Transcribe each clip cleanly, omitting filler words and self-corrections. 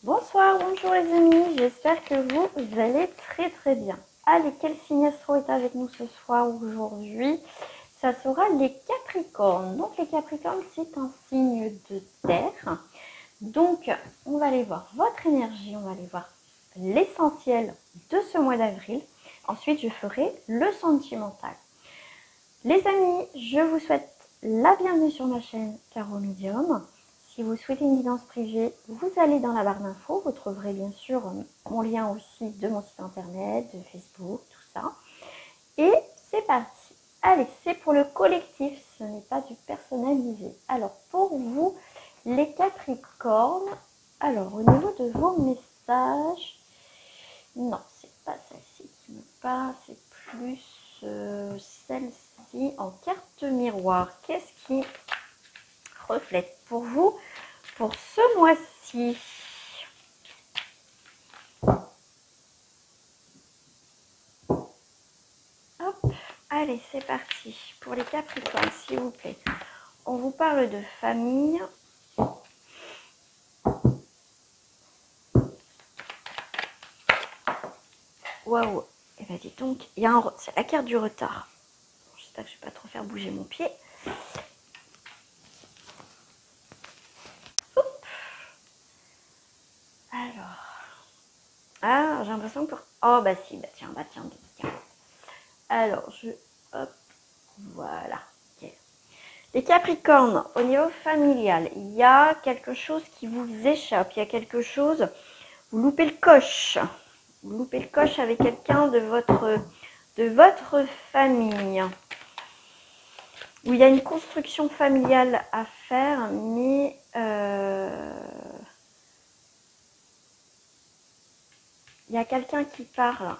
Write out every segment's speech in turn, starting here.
Bonsoir, bonjour les amis, j'espère que vous allez très bien. Allez, quel signe astro est avec nous ce soir aujourd'hui? Ça sera les Capricornes. Donc les Capricornes, c'est un signe de terre. Donc on va aller voir votre énergie, on va aller voir l'essentiel de ce mois d'avril. Ensuite, je ferai le sentimental. Les amis, je vous souhaite la bienvenue sur ma chaîne Caro Medium. Si vous souhaitez une guidance privée, vous allez dans la barre d'infos. Vous trouverez bien sûr mon lien aussi de mon site internet, de Facebook, tout ça. Et c'est parti. Allez, c'est pour le collectif, ce n'est pas du personnalisé. Alors, pour vous, les Capricornes, alors au niveau de vos messages, non, c'est pas celle-ci qui me parle, c'est plus celle-ci en carte miroir. Qu'est-ce qui reflète pour vous pour ce mois-ci? Hop, allez, c'est parti. Pour les Capricornes, s'il vous plaît. On vous parle de famille. Waouh. Et bien dis donc, il y a c'est la carte du retard. J'espère que je ne vais pas trop faire bouger mon pied. Hop. Alors. Ah, j'ai l'impression que... Oh, bah si, bah tiens. Alors, hop, voilà. Okay. Les Capricornes, au niveau familial, il y a quelque chose qui vous échappe. Il y a quelque chose... Vous loupez le coche. Vous loupez le coche avec quelqu'un de votre famille. Où il y a une construction familiale à faire, mais... il y a quelqu'un qui parle.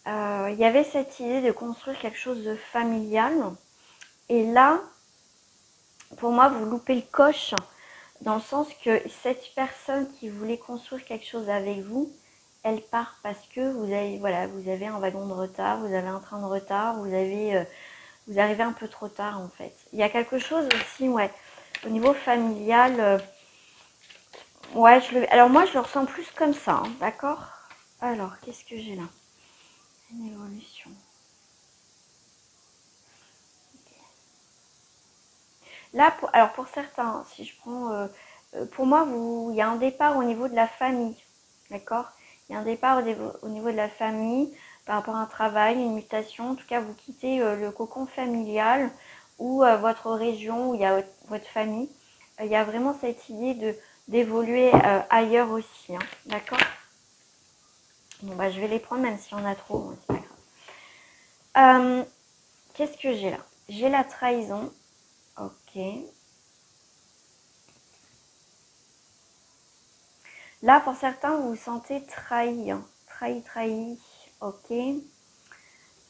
Il y avait cette idée de construire quelque chose de familial. Et là, pour moi, vous loupez le coche dans le sens que cette personne qui voulait construire quelque chose avec vous, elle part parce que vous avez un wagon de retard, vous avez un train de retard, vous arrivez un peu trop tard en fait. Il y a quelque chose aussi, ouais, au niveau familial. Ouais, alors moi je le ressens plus comme ça, hein, d'accord? Alors, qu'est-ce que j'ai là? Une évolution. Là, alors pour certains, si je prends, pour moi, il y a un départ au niveau de la famille, d'accord? Il y a un départ au niveau de la famille par rapport à un travail, une mutation. En tout cas, vous quittez le cocon familial ou votre région où il y a votre famille. Il y a vraiment cette idée d'évoluer ailleurs aussi, hein, d'accord? Bon, bah, je vais les prendre même si on a trop, hein, c'est pas grave. Qu'est-ce que j'ai là? J'ai la trahison. Ok. Là, pour certains, vous vous sentez trahi. Hein. Trahi. Ok.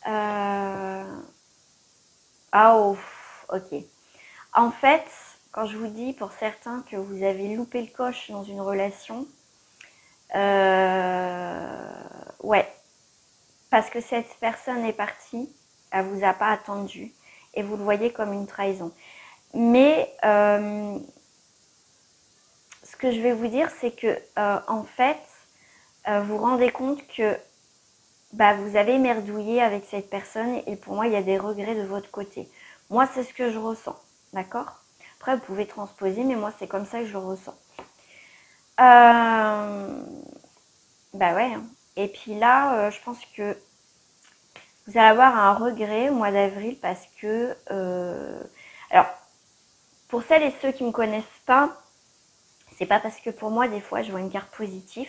Ah, oh, ok. En fait, quand je vous dis pour certains que vous avez loupé le coche dans une relation, ouais. Parce que cette personne est partie, elle vous a pas attendu et vous le voyez comme une trahison. Mais ce que je vais vous dire, c'est que en fait, vous vous rendez compte que bah, vous avez merdouillé avec cette personne et pour moi, il y a des regrets de votre côté. Moi, c'est ce que je ressens, d'accord? Après, vous pouvez transposer, mais moi, c'est comme ça que je le ressens. Bah ouais. Hein. Et puis là, je pense que vous allez avoir un regret au mois d'avril parce que... alors, pour celles et ceux qui ne me connaissent pas, c'est pas parce que pour moi, des fois, je vois une carte positive,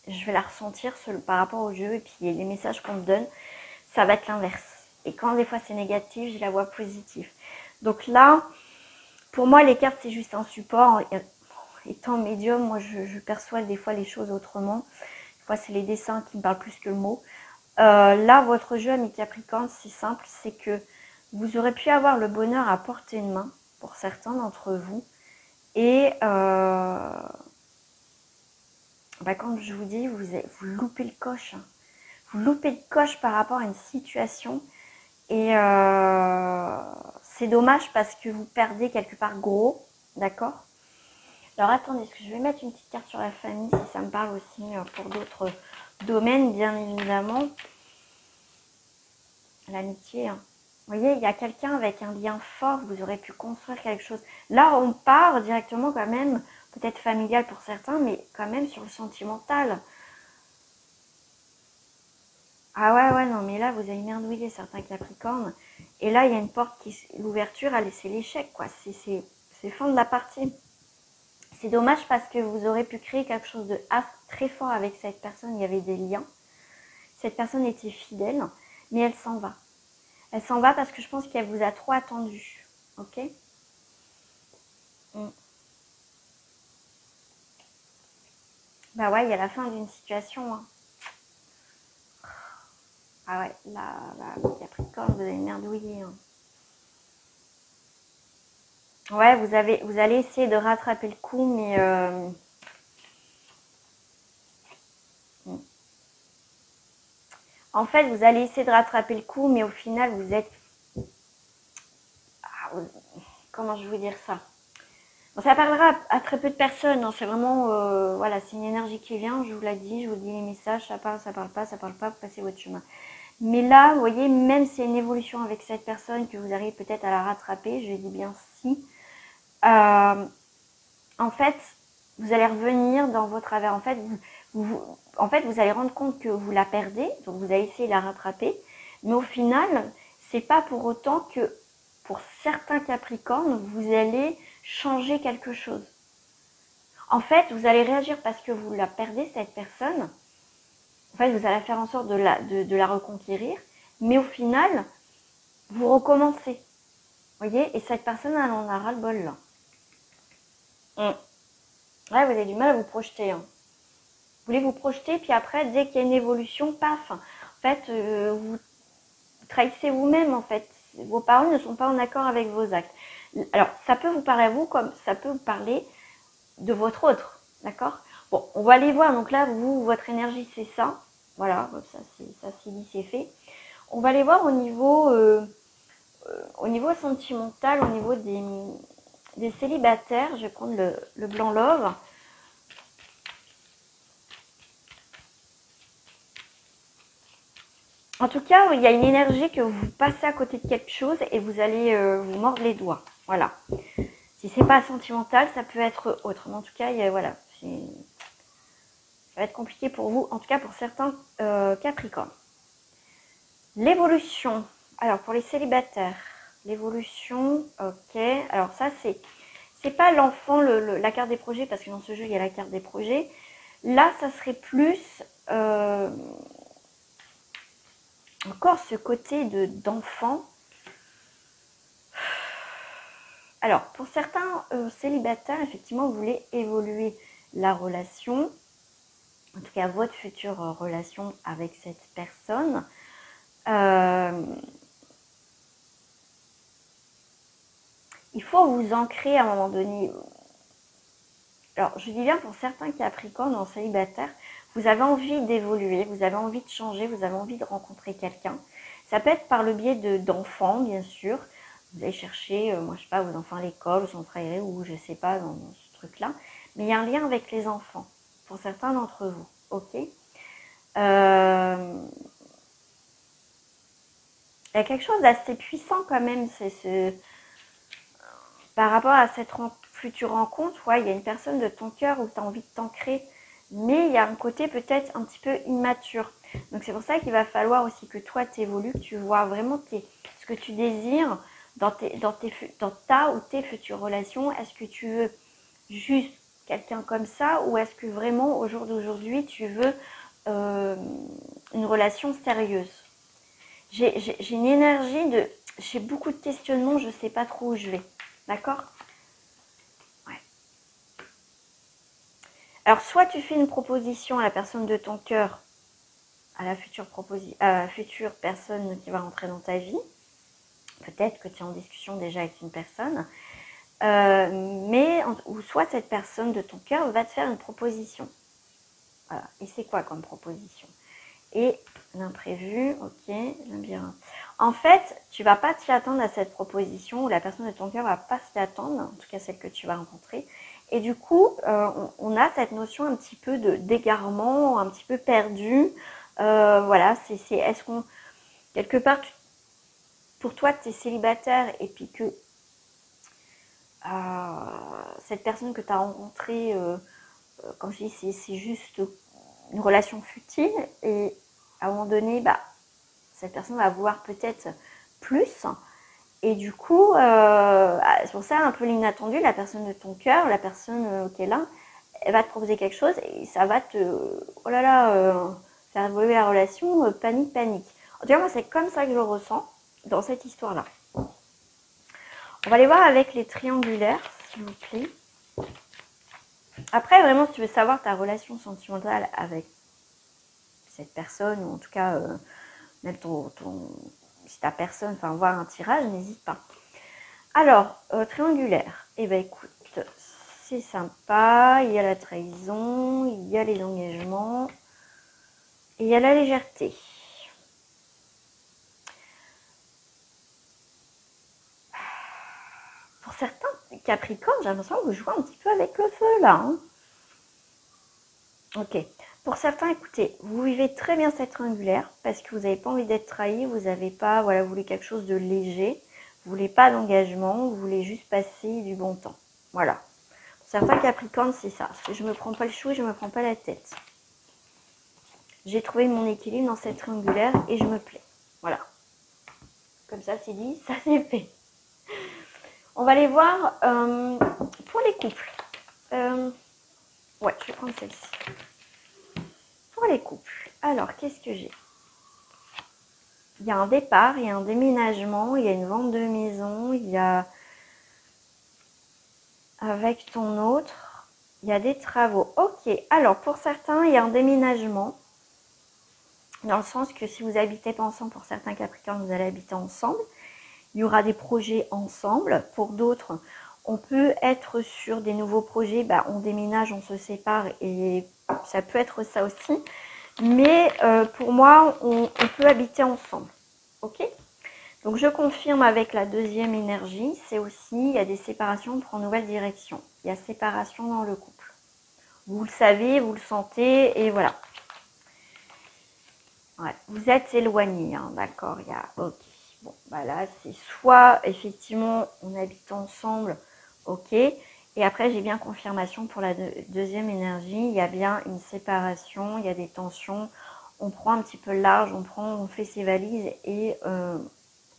je vais la ressentir par rapport au jeu et puis les messages qu'on me donne, ça va être l'inverse. Et quand des fois c'est négatif, je la vois positive. Donc là, pour moi, les cartes, c'est juste un support. Étant médium, moi, je perçois des fois les choses autrement. Des fois, c'est les dessins qui me parlent plus que le mot. Là, votre jeu, ami Capricorne, c'est simple, c'est que vous aurez pu avoir le bonheur à portée de main pour certains d'entre vous. Et bah, comme je vous dis, vous loupez le coche. Hein. Vous loupez le coche par rapport à une situation. Et c'est dommage parce que vous perdez quelque part gros, d'accord? Alors attendez, est-ce que je vais mettre une petite carte sur la famille si ça me parle aussi pour d'autres domaines, bien évidemment. L'amitié, hein. Vous voyez, il y a quelqu'un avec un lien fort, vous aurez pu construire quelque chose. Là, on part directement quand même, peut-être familial pour certains, mais quand même sur le sentimental. Ah ouais, non, mais là, vous avez merdouillé certains Capricornes. Et là, il y a une porte qui, l'ouverture, c'est l'échec, quoi. C'est fin de la partie. C'est dommage parce que vous aurez pu créer quelque chose de très fort avec cette personne. Il y avait des liens. Cette personne était fidèle, mais elle s'en va. Elle s'en va parce que je pense qu'elle vous a trop attendu. Ok? Bah ouais, il y a la fin d'une situation. Hein. Ah ouais, là, Capricorne, vous avez merdouillé. Hein. Ouais, vous allez essayer de rattraper le coup, mais... En fait, vous allez essayer de rattraper le coup, mais au final, vous êtes... Comment je vais vous dire ça? Bon, ça parlera à très peu de personnes. Hein. C'est vraiment... voilà, c'est une énergie qui vient, je vous l'ai dit, je vous dis les messages, ça parle pas, vous passez votre chemin. Mais là, vous voyez, même si c'est une évolution avec cette personne, que vous arrivez peut-être à la rattraper, je dis bien si, en fait, vous allez revenir dans vos travers. En fait, vous allez rendre compte que vous la perdez, donc vous allez essayer de la rattraper. Mais au final, c'est pas pour autant que, pour certains Capricornes, vous allez changer quelque chose. En fait, vous allez réagir parce que vous la perdez, cette personne. En fait, vous allez faire en sorte de la reconquérir. Mais au final, vous recommencez. Vous voyez? Et cette personne, elle en a ras-le-bol, là. Ouais, vous avez du mal à vous projeter. Hein. Vous voulez vous projeter, puis après, dès qu'il y a une évolution, paf. En fait, vous trahissez vous-même, en fait. Vos paroles ne sont pas en accord avec vos actes. Alors, ça peut vous parler à vous, comme ça peut vous parler de votre autre. D'accord? Bon, on va aller voir. Donc là, vous, votre énergie, c'est ça. Voilà, ça c'est dit, c'est fait. On va aller voir au niveau sentimental, au niveau des célibataires. Je vais prendre le blanc love. En tout cas, il y a une énergie que vous passez à côté de quelque chose et vous allez vous mordre les doigts. Voilà. Si c'est pas sentimental, ça peut être autre. Mais en tout cas, voilà, ça va être compliqué pour vous, en tout cas pour certains Capricornes. L'évolution. Alors, pour les célibataires, l'évolution, ok. Alors ça, c'est pas l'enfant, la carte des projets, parce que dans ce jeu, il y a la carte des projets. Là, ça serait plus... encore ce côté d'enfant. Alors, pour certains célibataires, effectivement, vous voulez évoluer la relation, en tout cas votre future relation avec cette personne. Il faut vous ancrer à un moment donné. Alors, je dis bien pour certains Capricornes en célibataire, vous avez envie d'évoluer, vous avez envie de changer, vous avez envie de rencontrer quelqu'un. Ça peut être par le biais d'enfants, bien sûr. Vous allez chercher, moi je sais pas, vos enfants à l'école, au centre aéré, ou je sais pas, dans ce truc-là. Mais il y a un lien avec les enfants, pour certains d'entre vous, ok? Il y a quelque chose d'assez puissant quand même, par rapport à cette future rencontre, ouais, il y a une personne de ton cœur où tu as envie de t'ancrer, mais il y a un côté peut-être un petit peu immature. Donc c'est pour ça qu'il va falloir aussi que toi t'évolues, que tu vois vraiment ce que tu désires dans ta ou tes futures relations. Est-ce que tu veux juste quelqu'un comme ça, ou est-ce que vraiment au jour d'aujourd'hui tu veux une relation sérieuse? J'ai une énergie j'ai beaucoup de questionnements, je sais pas trop où je vais. D'accord? Ouais. Alors, soit tu fais une proposition à la personne de ton cœur, à la future personne qui va rentrer dans ta vie. Peut-être que tu es en discussion déjà avec une personne. Ou soit cette personne de ton cœur va te faire une proposition. Voilà. Et c'est quoi comme proposition? Et l'imprévu, ok, labyrinthe. En fait, tu vas pas t'y attendre à cette proposition, ou la personne de ton cœur va pas s'y attendre, en tout cas celle que tu vas rencontrer. Et du coup, on a cette notion un petit peu d'égarement, un petit peu perdu. Voilà, est-ce qu'on, quelque part, pour toi, tu es célibataire et puis que cette personne que tu as rencontrée, comme je dis, c'est juste une relation futile. Et à un moment donné, bah, cette personne va vouloir peut-être plus. Et du coup, c'est pour ça un peu l'inattendu, la personne de ton cœur, la personne qui est là, elle va te proposer quelque chose et ça va te, oh là là, faire évoluer la relation, panique, panique. En tout cas, moi, c'est comme ça que je ressens dans cette histoire-là. On va aller voir avec les triangulaires, s'il vous plaît. Après, vraiment, si tu veux savoir ta relation sentimentale avec cette personne, ou en tout cas, même si ta personne, enfin, voir un tirage, n'hésite pas. Alors, triangulaire, eh bien, écoute, c'est sympa, il y a la trahison, il y a les engagements, et il y a la légèreté. Pour certains Capricornes, j'ai l'impression que vous jouez un petit peu avec le feu, là. Hein. Ok. Pour certains, écoutez, vous vivez très bien cette triangulaire parce que vous n'avez pas envie d'être trahi, vous n'avez pas, voilà, vous voulez quelque chose de léger, vous voulez pas d'engagement, vous voulez juste passer du bon temps. Voilà. Pour certains Capricornes, c'est ça. Je me prends pas le chou et je me prends pas la tête. J'ai trouvé mon équilibre dans cette triangulaire et je me plais. Voilà. Comme ça, c'est dit, ça c'est fait. On va aller voir pour les couples. Ouais, je vais prendre celle-ci. Pour les couples. Alors, qu'est-ce que j'ai? Il y a un départ, il y a un déménagement, il y a une vente de maison, il y a avec ton autre, il y a des travaux. Ok, alors pour certains, il y a un déménagement. Dans le sens que si vous n'habitez pas ensemble, pour certains Capricornes, vous allez habiter ensemble. Il y aura des projets ensemble. Pour d'autres, on peut être sur des nouveaux projets. Bah, on déménage, on se sépare et ça peut être ça aussi. Mais pour moi, on peut habiter ensemble. Ok? Donc, je confirme avec la deuxième énergie. C'est aussi, il y a des séparations, on prend nouvelle direction. Il y a séparation dans le couple. Vous le savez, vous le sentez et voilà. Ouais, vous êtes éloignés, hein, d'accord, il y a... Ok. Bon, bah là, c'est soit, effectivement, on habite ensemble, ok. Et après, j'ai bien confirmation pour la deuxième énergie. Il y a bien une séparation, il y a des tensions. On prend un petit peu large, on fait ses valises et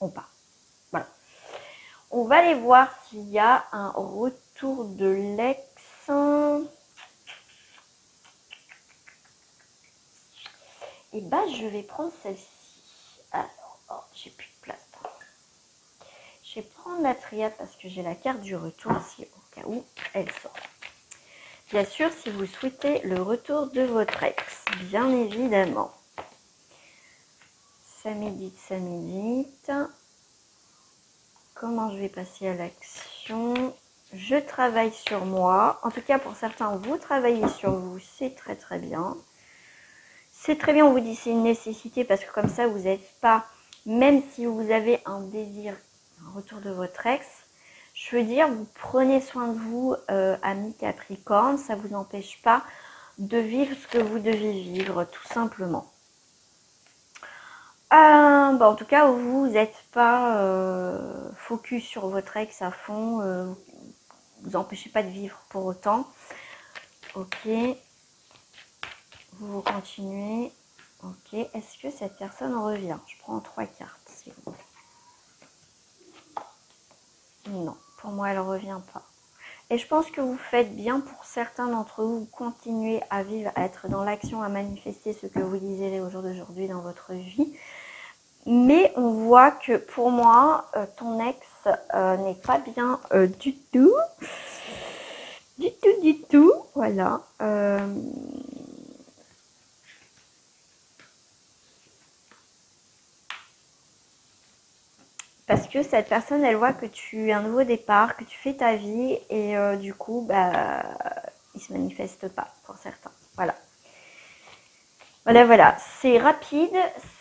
on part. Voilà. On va aller voir s'il y a un retour de l'ex. Et bah, je vais prendre celle-ci. Alors, oh, j'ai plus de place. Je vais prendre la triade parce que j'ai la carte du retour ici, au cas où elle sort. Bien sûr, si vous souhaitez le retour de votre ex, bien évidemment. Ça médite, ça médite. Comment je vais passer à l'action? Je travaille sur moi. En tout cas, pour certains, vous travaillez sur vous. C'est très très bien. C'est très bien, on vous dit c'est une nécessité parce que comme ça, vous n'êtes pas, même si vous avez un désir, un retour de votre ex, je veux dire, vous prenez soin de vous, amis Capricorne, ça ne vous empêche pas de vivre ce que vous devez vivre, tout simplement. En tout cas, vous n'êtes pas focus sur votre ex à fond, vous empêchez pas de vivre pour autant. Ok, vous continuez. Ok, est-ce que cette personne revient? Je prends 3 cartes, s'il vous plaît. Non, pour moi, elle ne revient pas. Et je pense que vous faites bien pour certains d'entre vous, continuer à vivre, à être dans l'action, à manifester ce que vous désirez au jour d'aujourd'hui dans votre vie. Mais on voit que pour moi, ton ex n'est pas bien du tout. Du tout. Voilà. Parce que cette personne, elle voit que tu as un nouveau départ, que tu fais ta vie et du coup, bah, il se manifeste pas pour certains. Voilà. Voilà, voilà. C'est rapide,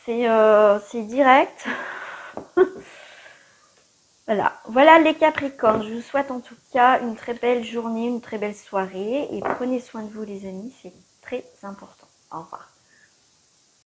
c'est direct. Voilà les Capricornes. Je vous souhaite en tout cas une très belle journée, une très belle soirée et prenez soin de vous les amis, c'est très important. Au revoir.